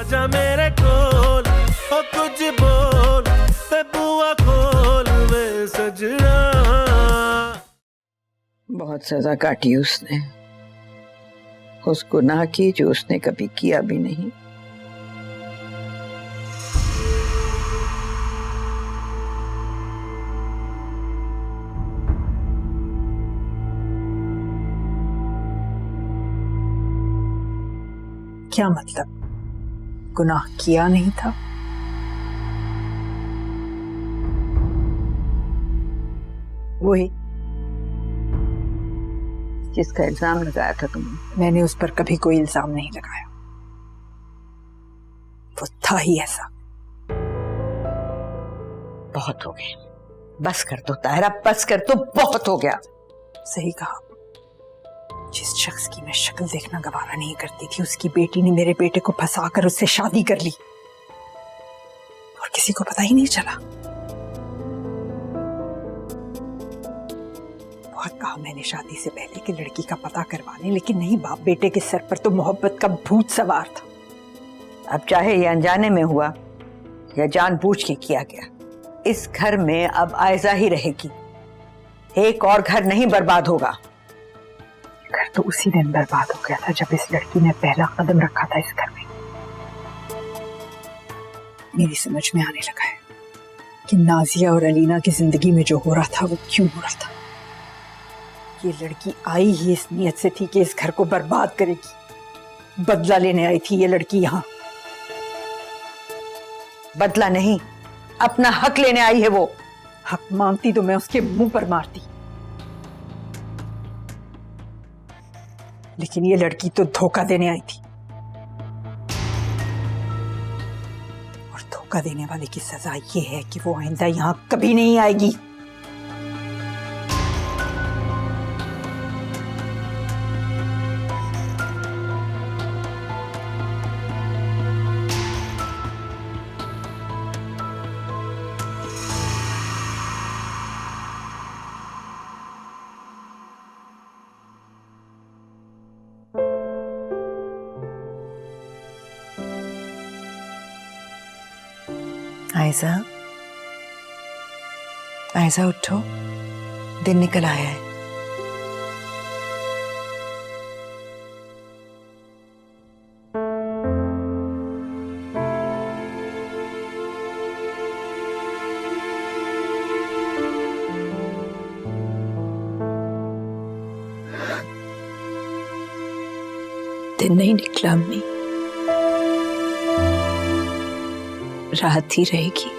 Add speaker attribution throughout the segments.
Speaker 1: आजा मेरे कोल ओ कुछ बोल ते बुआ खोल वे सजना।
Speaker 2: बहुत सजा काटी उसने, उस गुनाह की जो उसने कभी किया भी नहीं।
Speaker 3: क्या मतलब? गुनाह किया नहीं था? वही
Speaker 2: जिसका इल्जाम लगाया था तुमने।
Speaker 3: मैंने उस पर कभी कोई इल्जाम नहीं लगाया, वो था ही ऐसा।
Speaker 2: बहुत हो गया, बस कर दो ताहिरा, बस कर दो, बहुत हो गया।
Speaker 3: सही कहा, जिस शख्स की मैं शक्ल देखना गवारा नहीं करती थी, उसकी बेटी ने मेरे बेटे को फंसाकर उससे शादी कर ली और किसी को पता ही नहीं चला। बहुत कहा मैंने शादी से पहले कि लड़की का पता करवाने, लेकिन नहीं, बाप बेटे के सर पर तो मोहब्बत का भूत सवार था।
Speaker 2: अब चाहे ये अनजाने में हुआ या जानबूझ के किया गया, इस घर में अब आयजा ही रहेगी, एक और घर नहीं बर्बाद होगा।
Speaker 3: घर तो उसी दिन बर्बाद हो गया था जब इस लड़की ने पहला कदम रखा था इस घर में। मेरी समझ में आने लगा है कि नाजिया और अलीना की जिंदगी में जो हो रहा था वो क्यों हो रहा था। ये लड़की आई ही इस नियत से थी कि इस घर को बर्बाद करेगी। बदला लेने आई थी ये लड़की यहाँ।
Speaker 2: बदला नहीं, अपना हक लेने आई है वो।
Speaker 3: हक मांगती तो मैं उसके मुंह पर मारती, लेकिन ये लड़की तो धोखा देने आई थी, और धोखा देने वाले की सजा ये है कि वो आइंदा यहां कभी नहीं आएगी।
Speaker 4: आयजा, आयजा उठो, दिन निकल आया है।
Speaker 5: दिन नहीं निकला अम्मी, रात ही रहेगी,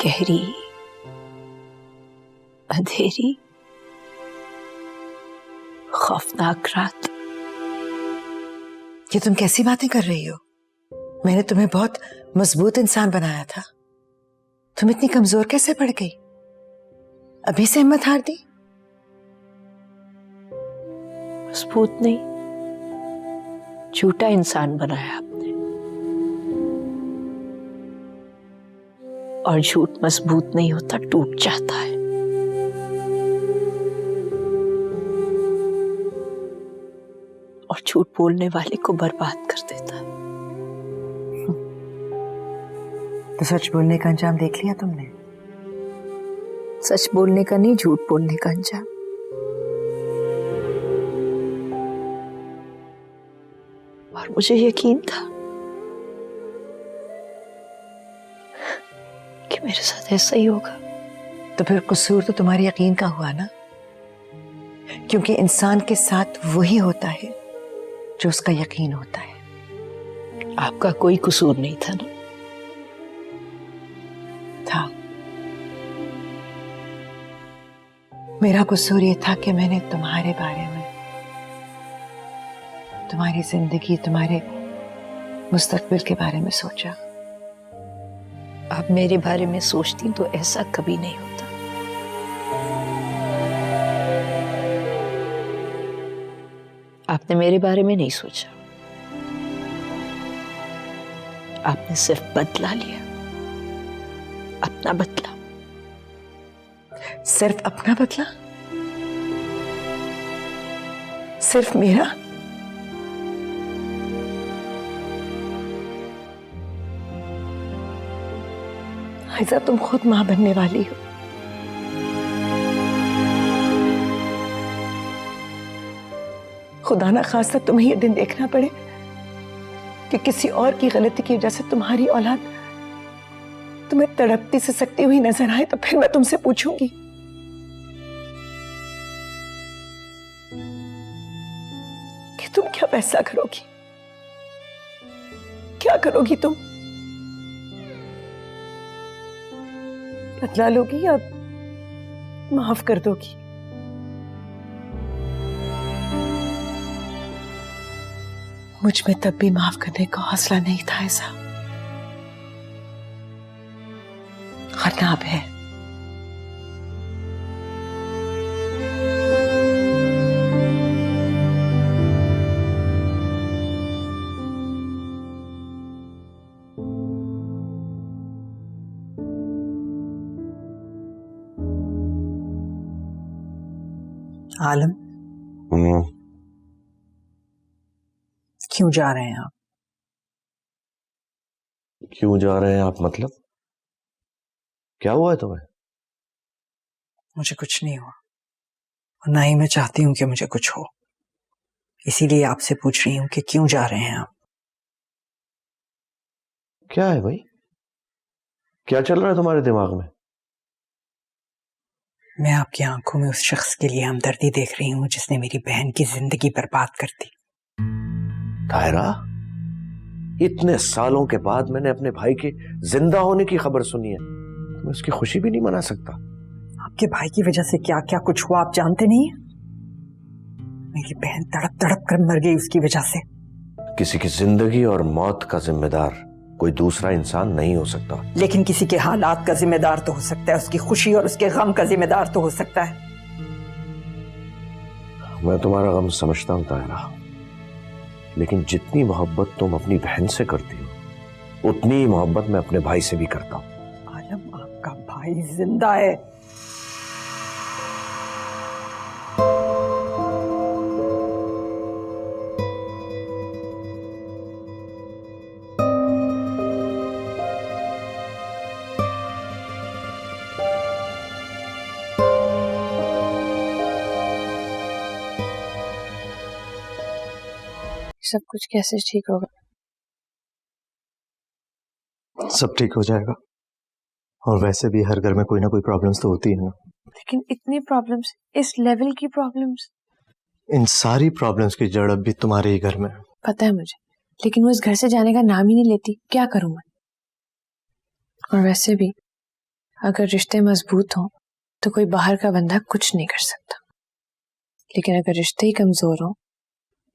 Speaker 5: गहरी अंधेरी खौफनाक रात।
Speaker 4: ये तुम कैसी बातें कर रही हो? मैंने तुम्हें बहुत मजबूत इंसान बनाया था, तुम इतनी कमजोर कैसे पड़ गई? अभी से हिम्मत हार दी?
Speaker 5: मजबूत नहीं, झूठा इंसान बनाया आपने, और झूठ मजबूत नहीं होता, टूट जाता है। और झूठ बोलने वाले को बर्बाद कर देता है।
Speaker 4: तो सच बोलने का अंजाम देख लिया तुमने?
Speaker 5: सच बोलने का नहीं, झूठ बोलने का अंजाम। और मुझे यकीन था कि मेरे साथ ऐसा ही होगा।
Speaker 4: तो फिर कसूर तो तुम्हारे यकीन का हुआ ना, क्योंकि इंसान के साथ वही होता है जो उसका यकीन होता है।
Speaker 5: आपका कोई कसूर नहीं था ना?
Speaker 4: था। मेरा कसूर ये था कि मैंने तुम्हारे बारे में, तुम्हारी जिंदगी, तुम्हारे मुस्तकबिल के बारे में सोचा।
Speaker 5: आप मेरे बारे में सोचती तो ऐसा कभी नहीं होता। आपने मेरे बारे में नहीं सोचा, आपने सिर्फ बदला लिया, अपना बदला।
Speaker 4: सिर्फ अपना बदला? सिर्फ मेरा? आयजा, तुम खुद मां बनने वाली हो। खुदा ना खास्ता तुम्हें यह दिन देखना पड़े कि किसी और की गलती की वजह से तुम्हारी औलाद तुम्हें तड़पती से सकती हुई नजर आए, तो फिर मैं तुमसे पूछूंगी कि तुम क्या फैसला करोगी, क्या करोगी तुम? बदला लोगी या माफ कर दोगी? मुझ में तब भी माफ करने का हौसला नहीं था ऐसा, और अब है।
Speaker 3: आलम, क्यों जा रहे हैं आप?
Speaker 6: क्यों जा रहे हैं आप मतलब? क्या हुआ है तुम्हें?
Speaker 3: मुझे कुछ नहीं हुआ, और ना ही मैं चाहती हूं कि मुझे कुछ हो। इसीलिए आपसे पूछ रही हूं कि क्यों जा रहे हैं आप?
Speaker 6: क्या है भाई, क्या चल रहा है तुम्हारे दिमाग में?
Speaker 3: मैं आपकी आंखों में उस शख्स के लिए हमदर्दी देख रही हूं जिसने मेरी बहन की जिंदगी बर्बाद कर दी।
Speaker 6: तायरा, इतने सालों के बाद मैंने अपने भाई के जिंदा होने की खबर सुनी है, मैं उसकी खुशी भी नहीं मना सकता।
Speaker 3: आपके भाई की वजह से क्या क्या कुछ हुआ आप जानते नहीं हैं? मेरी बहन तड़प तड़प कर मर गई उसकी वजह से।
Speaker 6: किसी की जिंदगी और मौत का जिम्मेदार कोई दूसरा इंसान नहीं हो सकता,
Speaker 3: लेकिन किसी के हालात का जिम्मेदार तो हो सकता है, उसकी खुशी और उसके गम का जिम्मेदार तो हो सकता है।
Speaker 6: मैं तुम्हारा गम समझता हूं तायरा, लेकिन जितनी मोहब्बत तुम अपनी बहन से करती हो उतनी ही मोहब्बत मैं अपने भाई से भी करता हूं।
Speaker 3: आलम, आपका भाई जिंदा है।
Speaker 5: सब कुछ कैसे ठीक होगा?
Speaker 7: सब ठीक हो जाएगा, और वैसे भी हर घर में कोई ना कोई प्रॉब्लम्स तो होती है ना।
Speaker 5: लेकिन इतनी प्रॉब्लम्स, इस लेवल की प्रॉब्लम्स।
Speaker 7: इन सारी प्रॉब्लम्स की जड़ अब भी तुम्हारे ही घर में है।
Speaker 5: पता है मुझे, लेकिन वो इस घर से जाने का नाम ही नहीं लेती। क्या करूं मैं? और वैसे भी अगर रिश्ते मजबूत हों तो कोई बाहर का बंदा कुछ नहीं कर सकता, लेकिन अगर रिश्ते ही कमजोर हों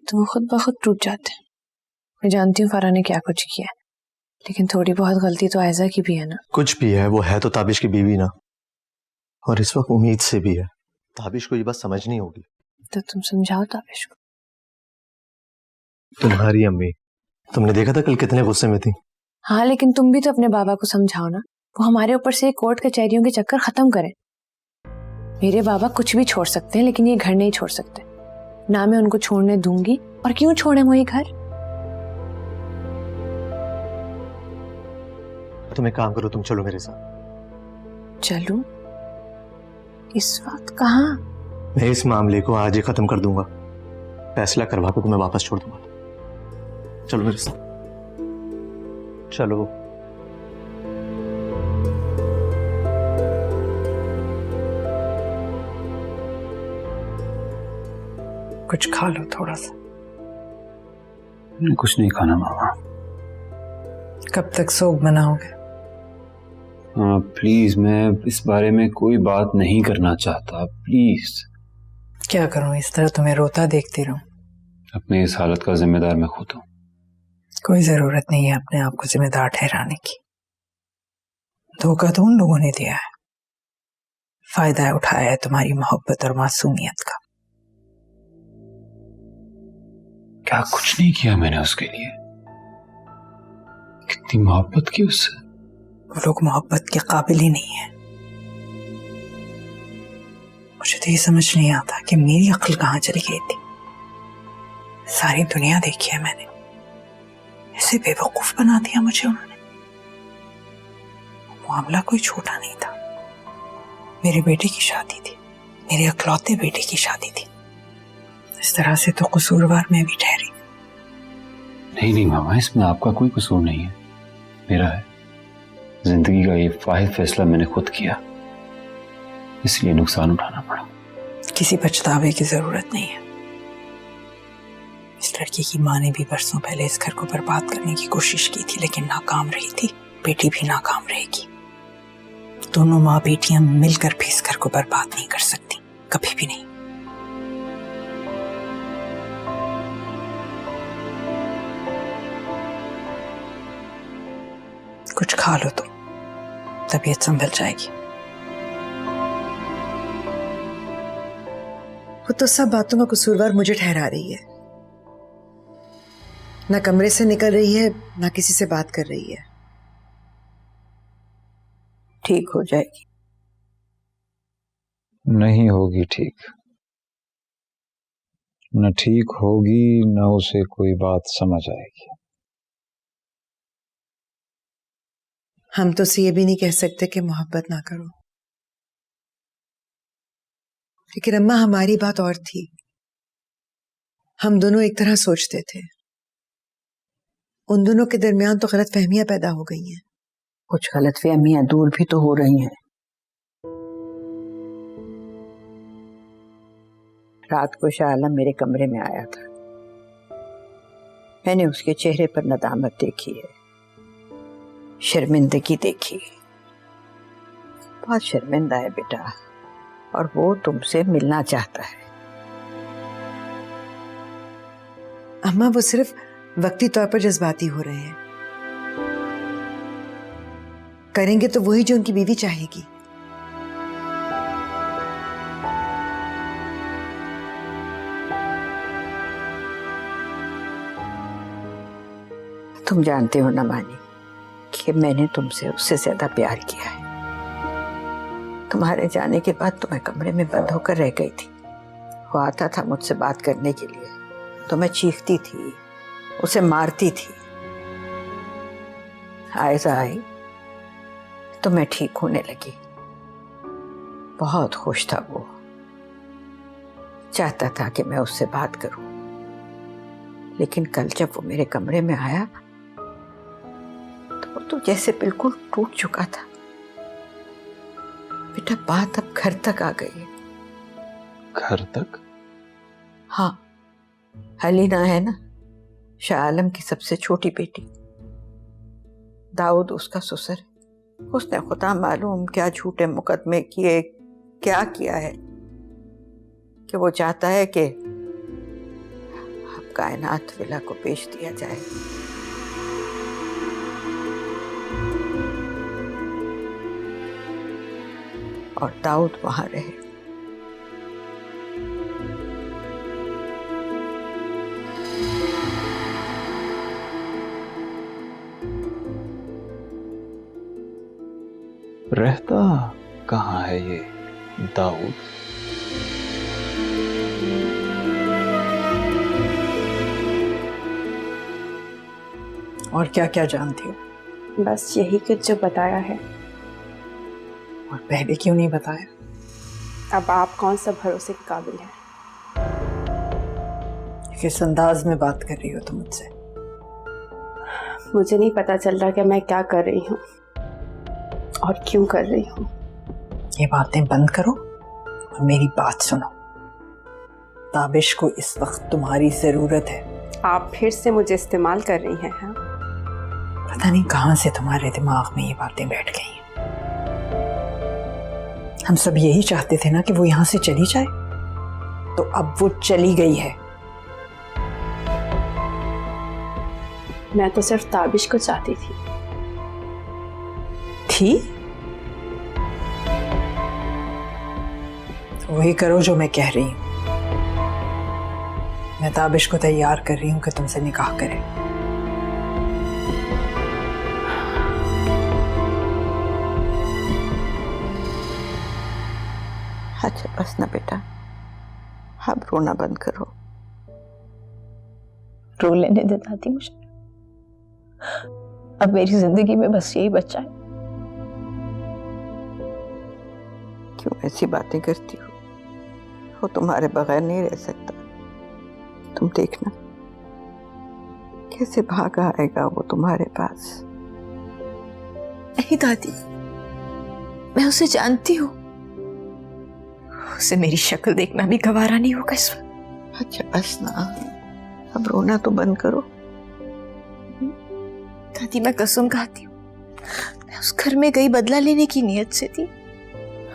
Speaker 5: तो वो खुद ब खुद टूट जाते हैं। मैं जानती हूँ फारा ने क्या कुछ किया है, लेकिन थोड़ी बहुत गलती तो आयजा की भी है ना।
Speaker 7: कुछ भी है, वो है तो ताबिश की बीवी ना, और इस वक्त उम्मीद से भी है। ताबिश को ये बात समझनी होगी।
Speaker 5: तो तुम समझाओ ताबिश को।
Speaker 7: तुम्हारी अम्मी, तुमने देखा था कल कितने गुस्से में थी।
Speaker 5: हाँ, लेकिन तुम भी तो अपने बाबा को समझाओ ना, वो हमारे ऊपर से कोर्ट कचहरियों के चक्कर खत्म करें। मेरे बाबा कुछ भी छोड़ सकते हैं, लेकिन ये घर नहीं छोड़ सकते ना। मैं उनको छोड़ने दूंगी, और क्यों छोड़े वो ये घर?
Speaker 7: तुम एक काम करो, तुम चलो मेरे साथ।
Speaker 5: चलूं? इस वक्त कहाँ?
Speaker 7: मैं इस मामले को आज ही खत्म कर दूंगा, फैसला करवा के तुम्हें वापस छोड़ दूंगा। चलो मेरे साथ, चलो।
Speaker 3: कुछ खा लो थोड़ा सा।
Speaker 8: कुछ नहीं खाना मामा।
Speaker 3: कब तक सोग बनाओगे?
Speaker 8: हाँ प्लीज, मैं इस बारे में कोई बात नहीं करना चाहता, प्लीज।
Speaker 3: क्या करूं, इस तरह तुम्हें रोता देखती रहूं?
Speaker 8: अपने इस हालत का जिम्मेदार मैं खुद हूं।
Speaker 3: कोई जरूरत नहीं है अपने आप को जिम्मेदार ठहराने की। धोखा तो उन लोगों ने दिया है, फायदा उठाया है तुम्हारी मोहब्बत और मासूमियत का।
Speaker 8: क्या कुछ नहीं किया मैंने उसके लिए? कितनी मोहब्बत की उससे।
Speaker 3: वो लोग मोहब्बत के काबिल ही नहीं है। मुझे तो ये समझ नहीं आता कि मेरी अक्ल कहाँ चली गई थी। सारी दुनिया देखी है मैंने, ऐसे बेवकूफ बना दिया मुझे उन्होंने। मामला कोई छोटा नहीं था। मेरे बेटे की शादी थी, मेरे इकलौते बेटे की शादी थी। इस तरह से तो कसूरवार मैं भी ठहरी।
Speaker 8: नहीं मामा, इसमें आपका कोई कसूर नहीं है, मेरा है। जिंदगी का ये वाहिद फैसला मैंने खुद किया, इसलिए नुकसान उठाना पड़ा।
Speaker 3: किसी पछतावे की जरूरत नहीं है। इस लड़की की माँ ने भी बरसों पहले इस घर को बर्बाद करने की कोशिश की थी, लेकिन नाकाम रही थी। बेटी भी नाकाम रहेगी। दोनों माँ बेटियां मिलकर भी इस घर को बर्बाद नहीं कर सकती, कभी भी नहीं। कुछ खा लो तो तबीयत संभल जाएगी।
Speaker 4: वो तो सब बातों का कसूरवार मुझे ठहरा रही है। ना कमरे से निकल रही है, ना किसी से बात कर रही है।
Speaker 2: ठीक हो जाएगी।
Speaker 8: नहीं होगी ठीक, न ठीक होगी न उसे कोई बात समझ आएगी।
Speaker 4: हम तो उसे ये भी नहीं कह सकते कि मोहब्बत ना करो, लेकिन अम्मा हमारी बात और थी। हम दोनों एक तरह सोचते थे। उन दोनों के दरमियान तो गलतफहमियां पैदा हो गई हैं।
Speaker 2: कुछ गलतफहमियां दूर भी तो हो रही हैं। रात को शाह आलम मेरे कमरे में आया था। मैंने उसके चेहरे पर नदामत देखी है, शर्मिंदगी देखी। बहुत शर्मिंदा है बेटा, और वो तुमसे मिलना चाहता है।
Speaker 4: अम्मा वो सिर्फ वक्ती तौर पर जज्बाती हो रहे हैं। करेंगे तो वही जो उनकी बीवी चाहेगी।
Speaker 2: तुम जानते हो ना मानी कि मैंने तुमसे उससे ज्यादा प्यार किया है। तुम्हारे जाने के बाद तो मैं कमरे में बंद होकर रह गई थी। वो आता था मुझसे बात करने के लिए तो मैं चीखती थी, उसे मारती थी। आयजा आई तो मैं ठीक होने लगी। बहुत खुश था वो, चाहता था कि मैं उससे बात करूं। लेकिन कल जब वो मेरे कमरे में आया तो वो तो जैसे बिल्कुल टूट चुका था। बेटा बात अब घर तक आ गई है।
Speaker 8: घर तक?
Speaker 2: हाँ, अलीना है ना, शाह आलम की सबसे छोटी बेटी। दाऊद उसका ससुर है। उसने खुदा मालूम क्या झूठे मुकदमे किए, क्या किया है कि वो चाहता है कि अब कायनात विला को बेच दिया जाए। और दाऊद वहां रहे।
Speaker 8: रहता कहाँ है ये दाऊद?
Speaker 3: और क्या क्या जानती हो?
Speaker 5: बस यही कुछ जो बताया है।
Speaker 3: और पहले क्यों नहीं बताया?
Speaker 5: अब आप कौन सा भरोसे के काबिल हैं?
Speaker 3: किस अंदाज में बात कर रही हो तुम मुझसे?
Speaker 5: मुझे नहीं पता चल रहा कि मैं क्या कर रही हूँ और क्यों कर रही हूँ।
Speaker 3: ये बातें बंद करो और मेरी बात सुनो। ताबिश को इस वक्त तुम्हारी जरूरत है।
Speaker 5: आप फिर से मुझे इस्तेमाल कर रही हैं, हाँ?
Speaker 3: पता नहीं कहां से तुम्हारे दिमाग में ये बातें बैठ गई हैं। हम सब यही चाहते थे ना कि वो यहां से चली जाए, तो अब वो चली गई है।
Speaker 5: मैं तो सिर्फ ताबिश को चाहती थी।
Speaker 3: तो वही करो जो मैं कह रही हूं। मैं ताबिश को तैयार कर रही हूं कि तुमसे निकाह करे।
Speaker 2: अच्छा बस ना बेटा, अब रोना बंद करो।
Speaker 5: रो लेने दे दादी मुझे। अब मेरी जिंदगी में बस यही बचा है
Speaker 2: क्यों ऐसी बातें करती हो? वो तुम्हारे बगैर नहीं रह सकता। तुम देखना कैसे भागा आएगा वो तुम्हारे पास।
Speaker 5: नहीं दादी, मैं उसे जानती हूँ। उसे मेरी शक्ल देखना भी गवारा नहीं होगा इस वक्त।
Speaker 2: अच्छा बस ना, अब रोना तो बंद करो।
Speaker 5: दादी मैं कसम खाती हूँ, मैं उस घर में गई बदला लेने की नीयत से थी,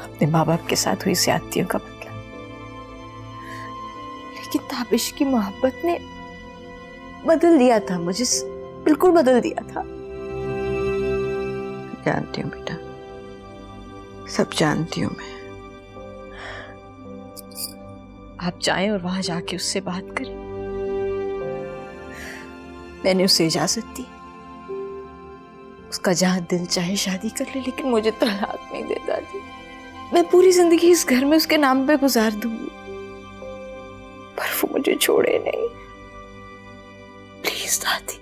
Speaker 5: अपने माँ बाप के साथ हुई ज्यादतियों का बदला। लेकिन ताबिश की मोहब्बत ने बदल दिया था मुझे, बिल्कुल बदल दिया था।
Speaker 2: जानती हूँ बेटा, सब जानती हूँ मैं।
Speaker 5: आप जाएं और वहां जाके उससे बात करें। मैंने उसे इजाजत दी, उसका जहां दिल चाहे शादी कर ले, लेकिन मुझे तलाक नहीं दे दादी। मैं पूरी जिंदगी इस घर में उसके नाम पे गुजार दूंगी, पर वो मुझे छोड़े नहीं। प्लीज दादी।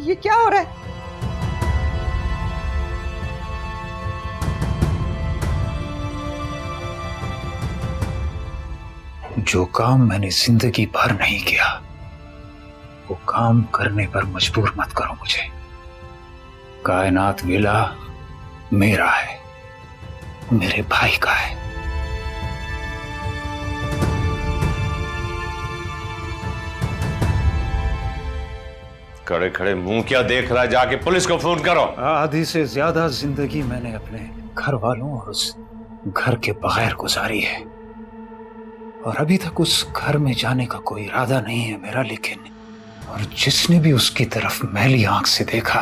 Speaker 2: ये क्या हो रहा है?
Speaker 8: जो काम मैंने जिंदगी भर नहीं किया, वो काम करने पर मजबूर मत करो मुझे। कायनात विला मेरा है, मेरे भाई का है।
Speaker 6: खड़े खड़े मुंह क्या देख रहा है? जाके पुलिस को फोन करो।
Speaker 8: आधी से ज्यादा जिंदगी मैंने अपने घर वालों और उस घर के बगैर गुजारी है, और अभी तक उस घर में जाने का कोई इरादा नहीं है मेरा। लेकिन और जिसने भी उसकी तरफ मैली आंख से देखा,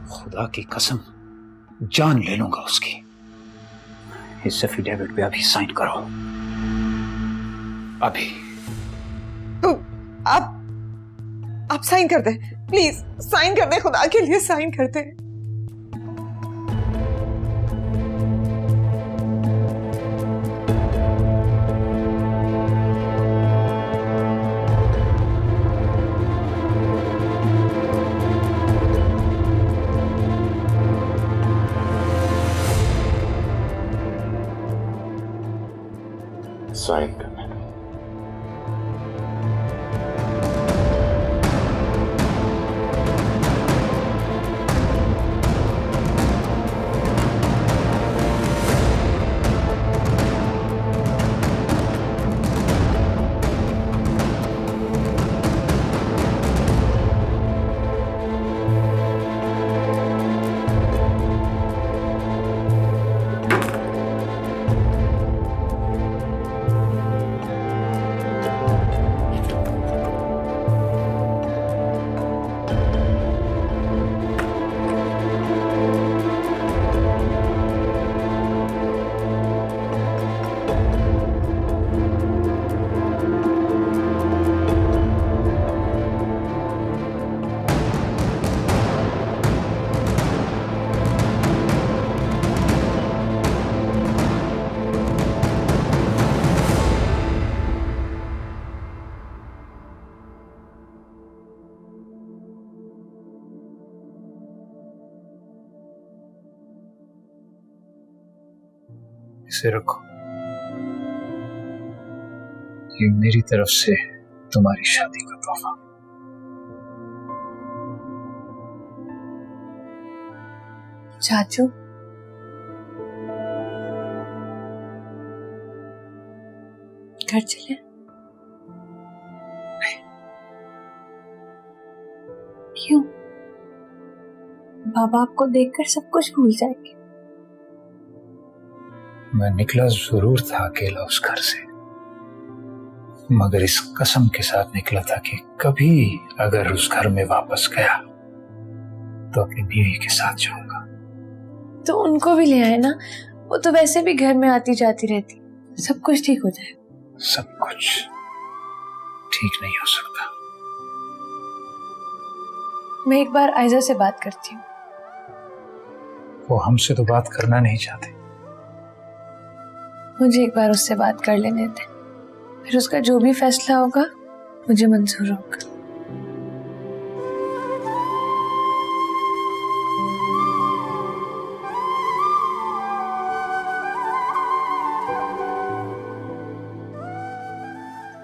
Speaker 8: खुदा की कसम जान ले लूंगा उसकी। इस एफिडेविट पे अभी साइन करो, अभी।
Speaker 4: तो आप साइन कर दे, प्लीज साइन कर दे, खुदा के लिए साइन कर दे।
Speaker 6: साइन करना।
Speaker 8: इसे रखो, ये मेरी तरफ से तुम्हारी शादी का तोहफा।
Speaker 5: चाचू, घर चले? क्यों? बाबा आपको देखकर सब कुछ भूल जाएंगे।
Speaker 8: मैं निकला जरूर था अकेला उस घर से, मगर इस कसम के साथ निकला था कि कभी अगर उस घर में वापस गया तो अपनी बीवी के साथ जाऊंगा।
Speaker 5: तो उनको भी ले आए ना, वो तो वैसे भी घर में आती जाती रहती, सब कुछ ठीक हो जाए।
Speaker 8: सब कुछ ठीक नहीं हो सकता।
Speaker 5: मैं एक बार आयजा से बात करती हूँ।
Speaker 8: वो हमसे तो बात करना नहीं चाहते।
Speaker 5: मुझे एक बार उससे बात कर लेने दे, फिर उसका जो भी फैसला होगा मुझे मंजूर होगा।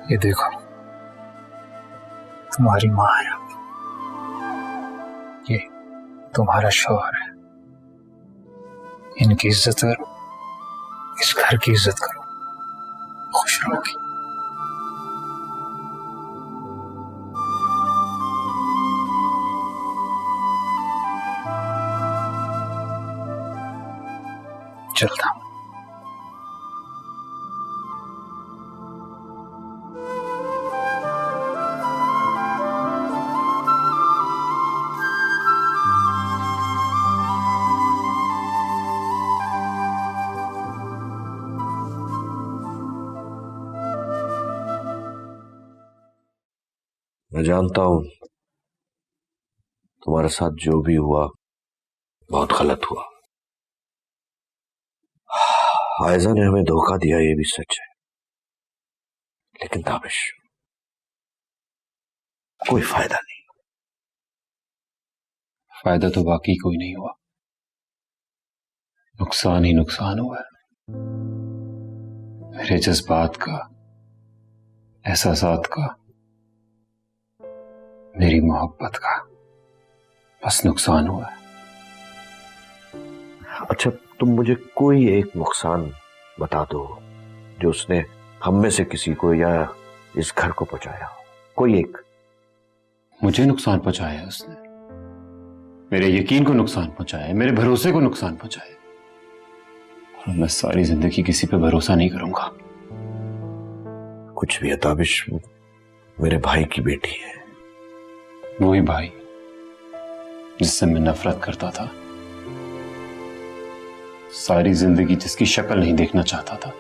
Speaker 8: ये देखो, तुम्हारी माँ है, ये तुम्हारा शौहर है। इनकी इज्जत करो, इस घर की इज्जत करो, खुश रहोगी। चलता हूं।
Speaker 6: मैं जानता हूं तुम्हारे साथ जो भी हुआ बहुत गलत हुआ। आयजा ने हमें धोखा दिया, ये भी सच है, लेकिन ताबिश कोई फायदा नहीं।
Speaker 9: फायदा तो बाकी कोई नहीं हुआ, नुकसान ही नुकसान हुआ है। मेरे जज्बात का, एहसासात का, मेरी मोहब्बत का बस नुकसान हुआ है।
Speaker 6: अच्छा, तुम मुझे कोई एक नुकसान बता दो जो उसने हम में से किसी को या इस घर को पहुंचाया हो, कोई एक।
Speaker 9: मुझे नुकसान पहुंचाया है उसने, मेरे यकीन को नुकसान पहुंचाया है, मेरे भरोसे को नुकसान पहुंचाया है। और मैं सारी जिंदगी किसी पे भरोसा नहीं करूंगा।
Speaker 6: कुछ भी है ताबिश, मेरे भाई की बेटी है।
Speaker 9: वही भाई जिससे मैं नफरत करता था, सारी जिंदगी जिसकी शक्ल नहीं देखना चाहता था,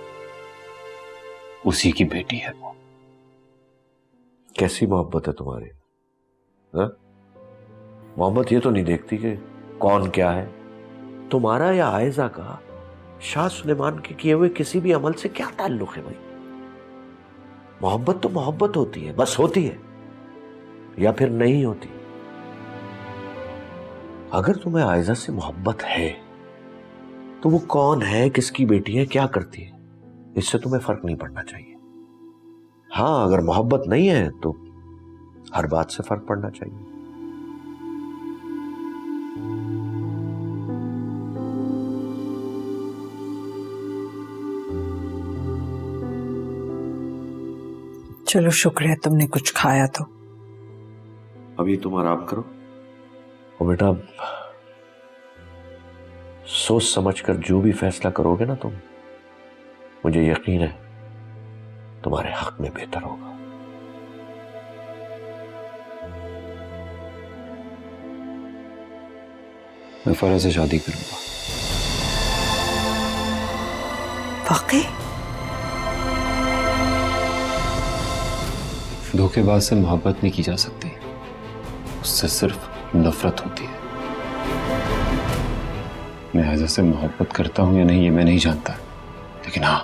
Speaker 9: उसी की बेटी है वो।
Speaker 6: कैसी मोहब्बत है तुम्हारी? मोहब्बत ये तो नहीं देखती कि कौन क्या है। तुम्हारा या आयजा का शाह सुलेमान के किए हुए किसी भी अमल से क्या ताल्लुक है भाई? मोहब्बत तो मोहब्बत होती है, बस होती है या फिर नहीं होती। अगर तुम्हें आयजा से मोहब्बत है तो वो कौन है, किसकी बेटी है, क्या करती है, इससे तुम्हें फर्क नहीं पड़ना चाहिए। हाँ, अगर मोहब्बत नहीं है तो हर बात से फर्क पड़ना चाहिए।
Speaker 3: चलो शुक्र है तुमने कुछ खाया तो।
Speaker 6: अभी तुम आराम करो और बेटा, सोच समझकर जो भी फैसला करोगे ना तुम, मुझे यकीन है तुम्हारे हक में बेहतर होगा।
Speaker 9: मैं फरह से शादी करूंगा।
Speaker 3: वाकई?
Speaker 9: धोखेबाज से मोहब्बत नहीं की जा सकती, उससे सिर्फ नफरत होती है। मैं आयजा से मोहब्बत करता हूं या नहीं ये मैं नहीं जानता, लेकिन हाँ,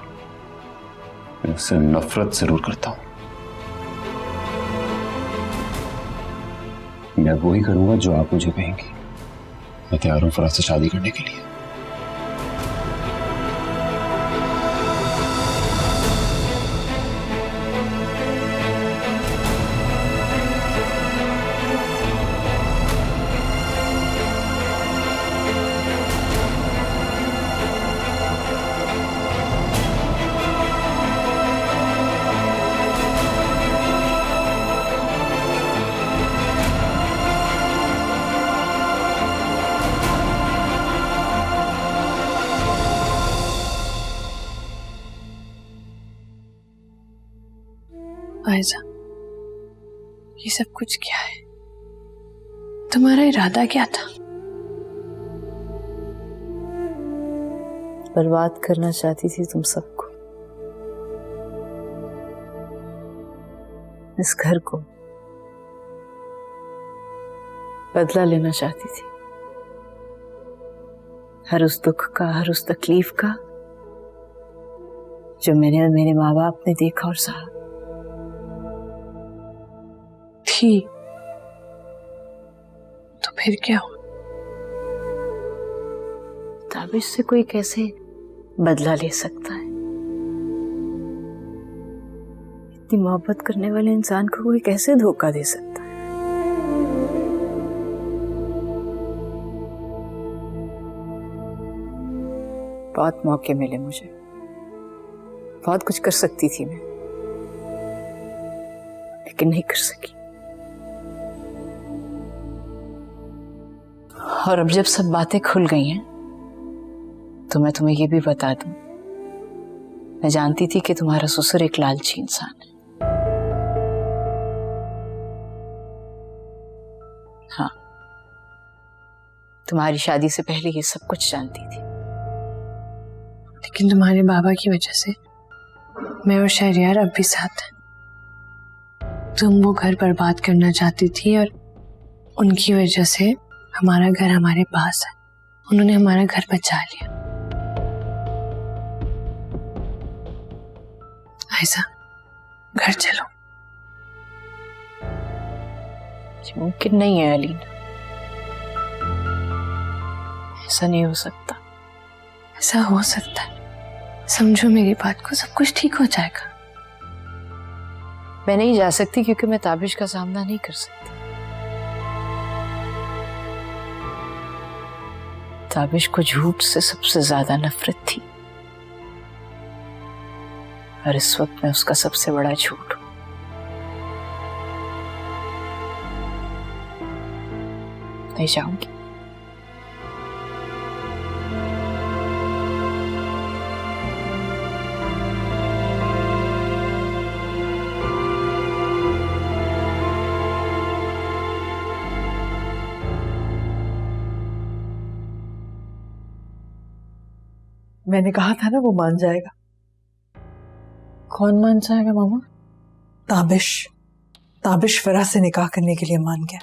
Speaker 9: मैं उससे नफरत जरूर करता हूं। मैं वही करूंगा जो आप मुझे कहेंगी। मैं तैयार हूं फराज से शादी करने के लिए।
Speaker 5: आयजा, ये सब कुछ क्या है? तुम्हारा इरादा क्या था?
Speaker 10: बर्बाद करना चाहती थी तुम सबको, इस घर को बदला लेना चाहती थी। हर उस दुख का, हर उस तकलीफ का जो मैंने और मेरे माँ बाप ने देखा और सहा।
Speaker 5: थी तो फिर क्या हुआ?
Speaker 10: ताबिश से कोई कैसे बदला ले सकता है? इतनी मोहब्बत करने वाले इंसान को कोई कैसे धोखा दे सकता है? बहुत मौके मिले मुझे, बहुत कुछ कर सकती थी मैं, लेकिन नहीं कर सकी। और अब जब सब बातें खुल गई हैं तो मैं तुम्हें ये भी बता दूं, मैं जानती थी कि तुम्हारा ससुर एक लालची इंसान है। हाँ, तुम्हारी शादी से पहले ये सब कुछ जानती थी।
Speaker 5: लेकिन तुम्हारे बाबा की वजह से मैं और शहरयार अब भी साथ हैं। तुम वो घर बर्बाद करना चाहती थी और उनकी वजह से हमारा घर हमारे पास है। उन्होंने हमारा घर बचा लिया। आयशा, घर चलो।
Speaker 10: मुमकिन नहीं है अलीना, ऐसा नहीं हो सकता।
Speaker 5: ऐसा हो सकता है, समझो मेरी बात को, सब कुछ ठीक हो जाएगा।
Speaker 10: मैं नहीं जा सकती क्योंकि मैं ताबिश का सामना नहीं कर सकती। ताबिश को झूठ से सबसे ज्यादा नफरत थी और इस वक्त मैं उसका सबसे बड़ा झूठ हूं। नहीं जाऊंगी।
Speaker 3: मैंने कहा था ना वो मान जाएगा।
Speaker 5: कौन मान जाएगा मामा?
Speaker 3: ताबिश, ताबिश फराह से निकाह करने के लिए मान गया।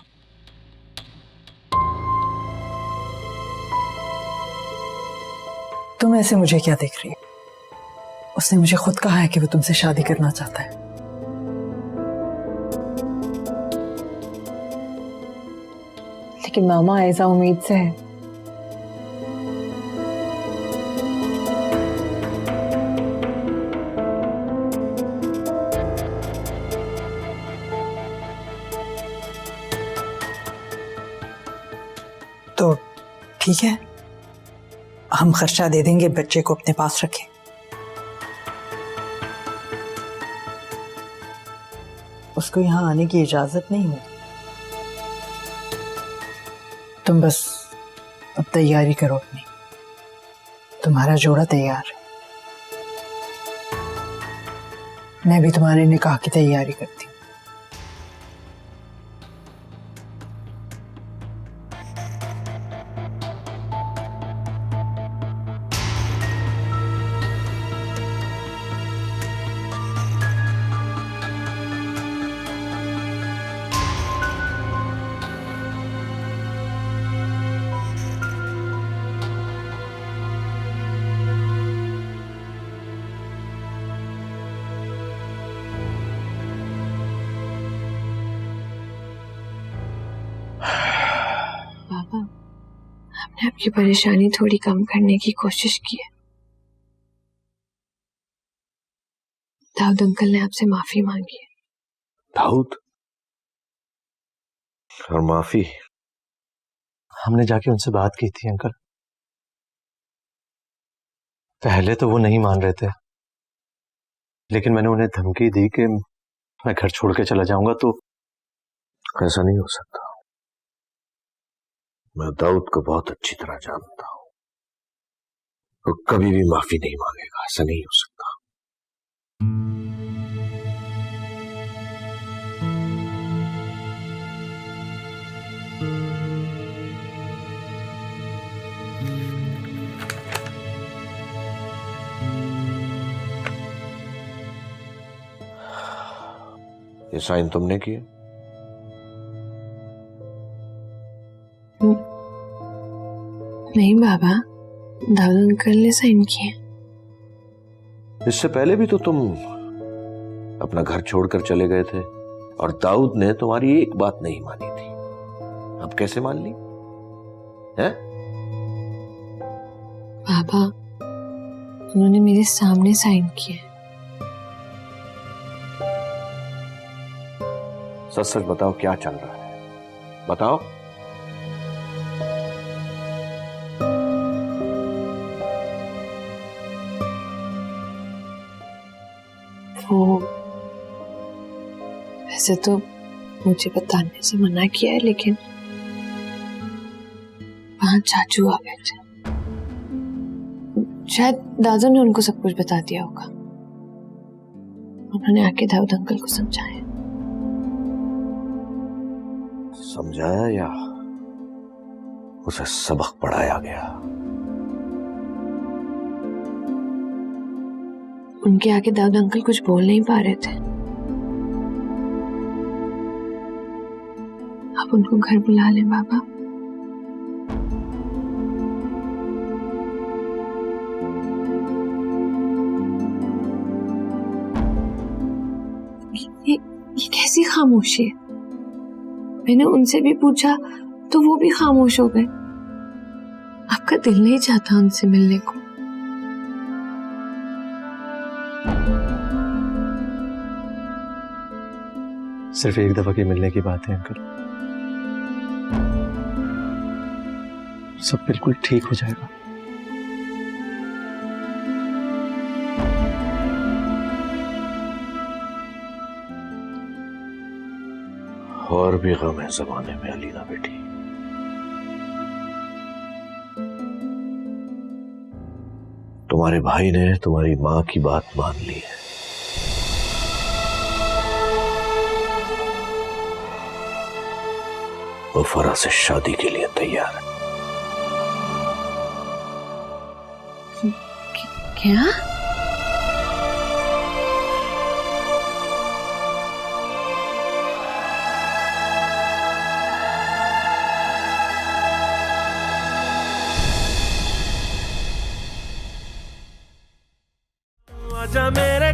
Speaker 3: तुम ऐसे मुझे क्या देख रही हो? उसने मुझे खुद कहा है कि वो तुमसे शादी करना चाहता है।
Speaker 5: लेकिन मामा ऐसा उम्मीद से है।
Speaker 3: तो ठीक है, हम खर्चा दे देंगे, बच्चे को अपने पास रखें। उसको यहाँ आने की इजाजत नहीं होगी। तुम बस अब तैयारी करो अपनी, तुम्हारा जोड़ा तैयार है। मैं भी तुम्हारे निकाह की तैयारी करती हूँ।
Speaker 5: पापा, हमने आपकी परेशानी थोड़ी कम करने की कोशिश की है। दाऊद अंकल ने आपसे माफी मांगी है।
Speaker 6: दाऊद? और माफी?
Speaker 7: हमने जाके उनसे बात की थी अंकल। पहले तो वो नहीं मान रहे थे, लेकिन मैंने उन्हें धमकी दी कि मैं घर छोड़ के चला जाऊंगा। तो
Speaker 6: ऐसा नहीं हो सकता। मैं दाऊद को बहुत अच्छी तरह जानता हूं। वो कभी भी माफी नहीं मांगेगा। ऐसा नहीं हो सकता। ये साइन तुमने किए?
Speaker 5: नहीं बाबा, दाऊद अंकल ने साइन किए।
Speaker 6: इससे पहले भी तो तुम अपना घर छोड़कर चले गए थे और दाऊद ने तुम्हारी एक बात नहीं मानी थी। अब कैसे मान ली है?
Speaker 5: पापा, उन्होंने मेरे सामने साइन किए।
Speaker 6: सच सच बताओ, क्या चल रहा है? बताओ।
Speaker 5: वो वैसे तो मुझे बताने से मना किया है, लेकिन वहां चाचू आ गए थे। शायद दादू ने उनको सब कुछ बता दिया होगा। उन्होंने आके दाऊद अंकल को समझाया।
Speaker 6: समझाया या उसे सबक पढ़ाया गया?
Speaker 5: उनके आगे दाऊद अंकल कुछ बोल नहीं पा रहे थे। आप उनको घर बुला लें बाबा। ये कैसी खामोशी है? मैंने उनसे भी पूछा तो वो भी खामोश हो गए। आपका दिल नहीं चाहता उनसे मिलने को?
Speaker 7: सिर्फ एक दफा के मिलने की बात है अंकल, सब बिल्कुल ठीक हो जाएगा।
Speaker 6: और भी गम है जमाने में अलीना बेटी। तुम्हारे भाई ने तुम्हारी मां की बात मान ली है। वो फरा से शादी के लिए तैयार है।
Speaker 5: क्या?
Speaker 1: आजा मेरे